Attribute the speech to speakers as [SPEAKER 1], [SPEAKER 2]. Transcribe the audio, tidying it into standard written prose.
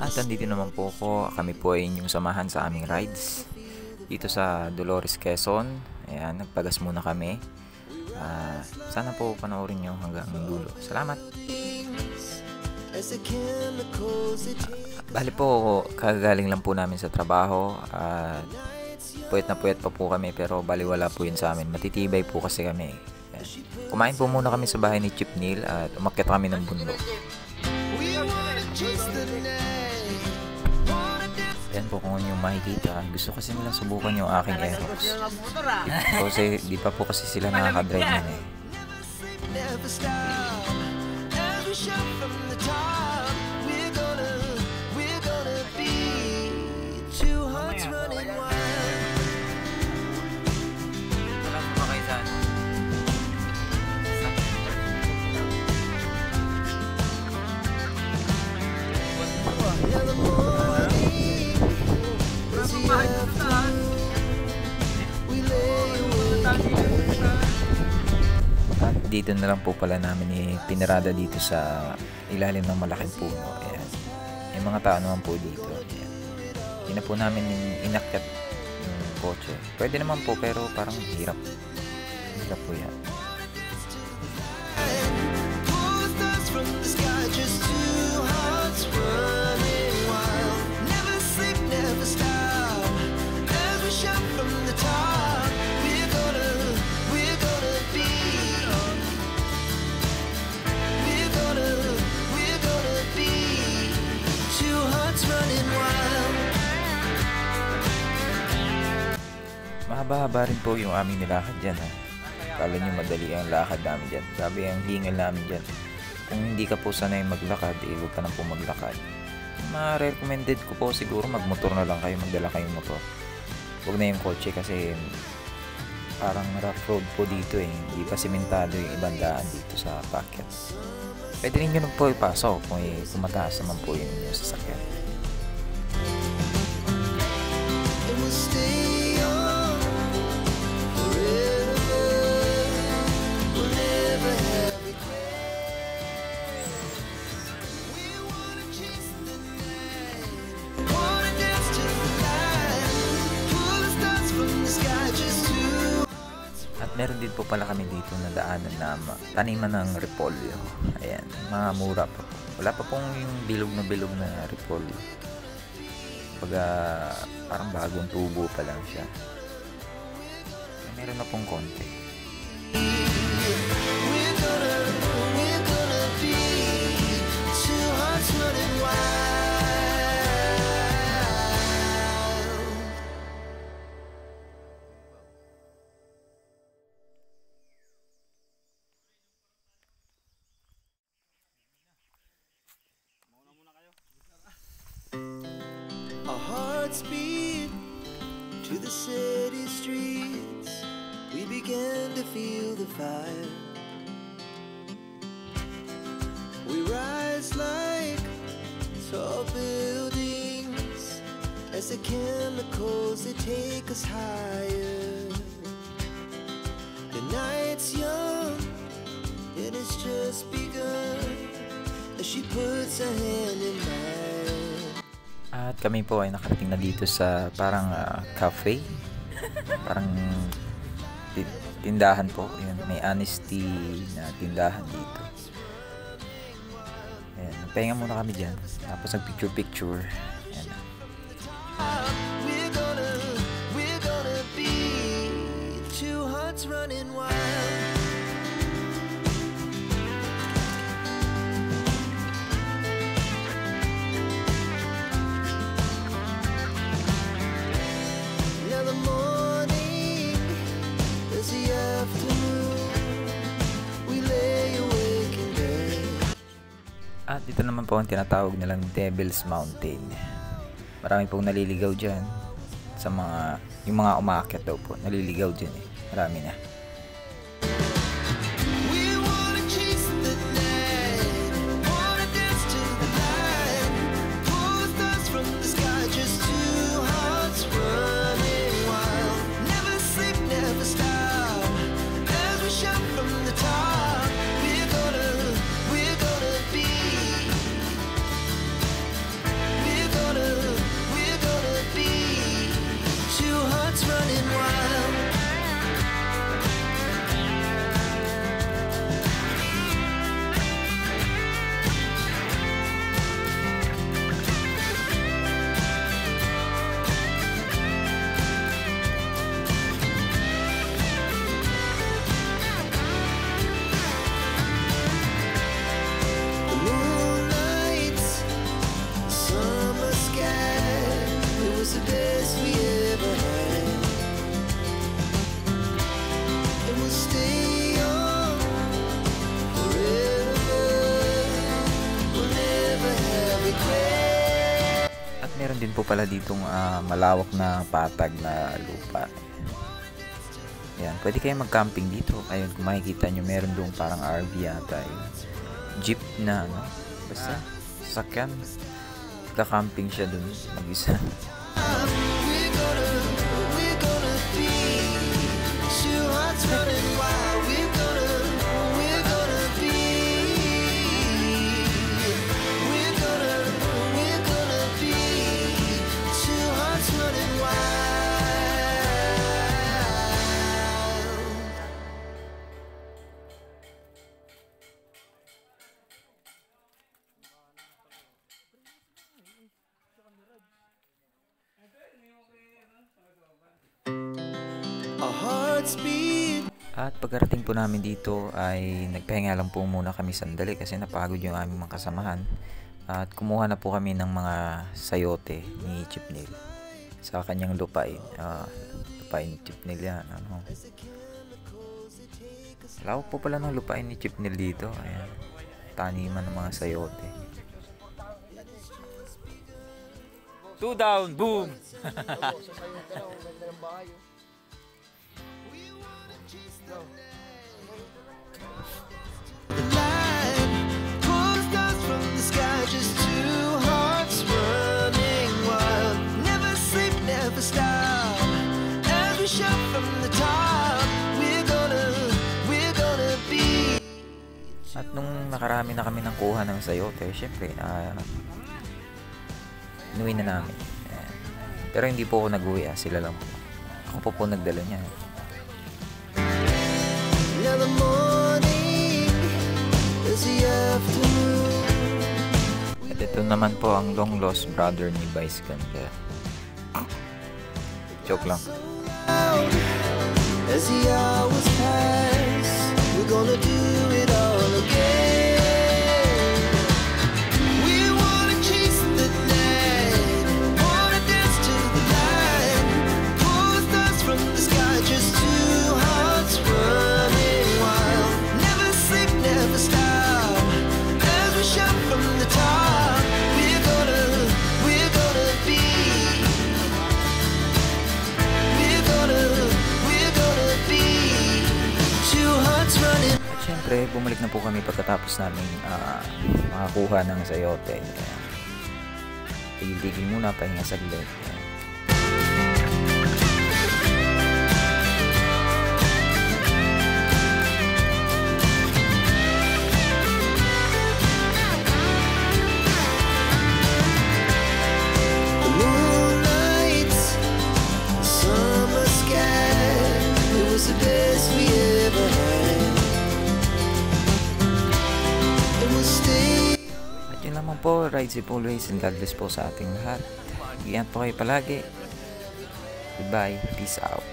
[SPEAKER 1] At andito naman po ako. Kami po ay inyong samahan sa aming rides dito sa Dolores, Quezon. Ayan, nagpagas muna kami. Sana po panoorin nyo hanggang dulo. Salamat! Bali po, kagagaling lang po namin sa trabaho. Puyat na puyat pa po kami, pero baliwala po yun sa amin. Matitibay po kasi kami. Ayan. Kumain po muna kami sa bahay ni Chip Neil at umakyat kami ng bundok. Yan po kung yung makikita. Gusto kasi nila subukan yung aking Aerox. Di pa po kasi sila nakaka-drive nun eh. At dito na lang po pala namin pinarada dito sa ilalim ng malaking puno. Ayan. May mga tao naman po dito. Ayan. Hindi na po namin inakyat yung kotse. Pwede naman po pero parang hirap. Hirap po yan. Mahaba-haba rin po yung aming nilakad dyan. Kala nyo madali ang lakad namin dyan. Grabe ang hingal namin dyan. Kung hindi ka po sanay maglakad, huwag ka na po maglakad. Ma-recommended ko po siguro magmotor na lang kayo, magdala kayong motor. Huwag na yung kotse kasi parang rough road po dito eh. Hindi pa simentado yung ibang daan dito sa packet. Pwede rin nyo po ipasok kung mataas naman po yung sasakyan. At meron din po pala kami dito na daanan na taniman ng repolyo. Ayan, mga mura pa po. Wala pa pong yung bilog na repolyo. Parang bagong tubo pa lang siya. Meron na pong konti.
[SPEAKER 2] Our hearts beat to the city streets. We began to feel the fire. We rise like tall buildings as the chemicals they take us higher. The night's young and it's just begun as she puts her hand in mine.
[SPEAKER 1] At kami po ay nakarating na dito sa parang cafe. Parang tindahan po. Ayan, may honesty na tindahan dito. Ayan, pahinga muna kami dyan. Tapos nag-picture. Ayan.
[SPEAKER 2] We're gonna be two hearts running wild.
[SPEAKER 1] At dito naman po ang tinatawag nilang Devil's Mountain. Marami pong naliligaw dyan sa yung mga umaakyat daw po. Naliligaw dyan eh. Marami na. din po pala ditong malawak na patag na lupa. Yan, pwede kayo mag-camping dito. Ayun, kung makikita nyo, meron doon parang RV yata. Jeep na, ano? Basta, sakyan. Ka-camping siya doon, mag-isa.
[SPEAKER 2] Our hearts beat.
[SPEAKER 1] At pagkarating po namin dito ay nagpahinga lang po muna kami sandali kasi napagod yung aming mga kasamahan. At kumuha na po kami ng mga sayote ni Chip Neil sa kanyang lupain. Lupain ni Chip Neil yan. Ano? Lawak po pala ng lupain ni Chip Neil dito. Ayan. Taniman ng mga sayote. 2 down, boom!
[SPEAKER 2] The light pulls dust from the sky, just two hearts running wild. Never sleep, never stop. As we shout from the top, we're gonna be.
[SPEAKER 1] At nung nakarami na kami ng kuha ng sayote, syempre, inuwi na namin. Ayan. Pero hindi po ako nag-uwi, sila lang po. Ako po nagdala niya.
[SPEAKER 2] Now the morning is the afternoon.
[SPEAKER 1] At ito naman po ang long lost brother ni Vice Ganda. Joke lang.
[SPEAKER 2] As the hours pass, we're gonna do it all again. We wanna chase the night, wanna dance to the light. Pulls dust from the sky, just two hearts running wild. Never sleep, never stop. As we shout from the top, we're gonna be. We're gonna be two hearts running.
[SPEAKER 1] At syempre, bumalik na po kami pagkatapos namin makakuha ng sayote. Tigil-tigil muna, pahinga saglit.
[SPEAKER 2] The moonlight, summer sky, it was the best we ever had. And we'll stay.
[SPEAKER 1] At yun naman po, ride safe always and God bless po sa ating lahat. Ingat po kayo palagi. Goodbye. Peace out.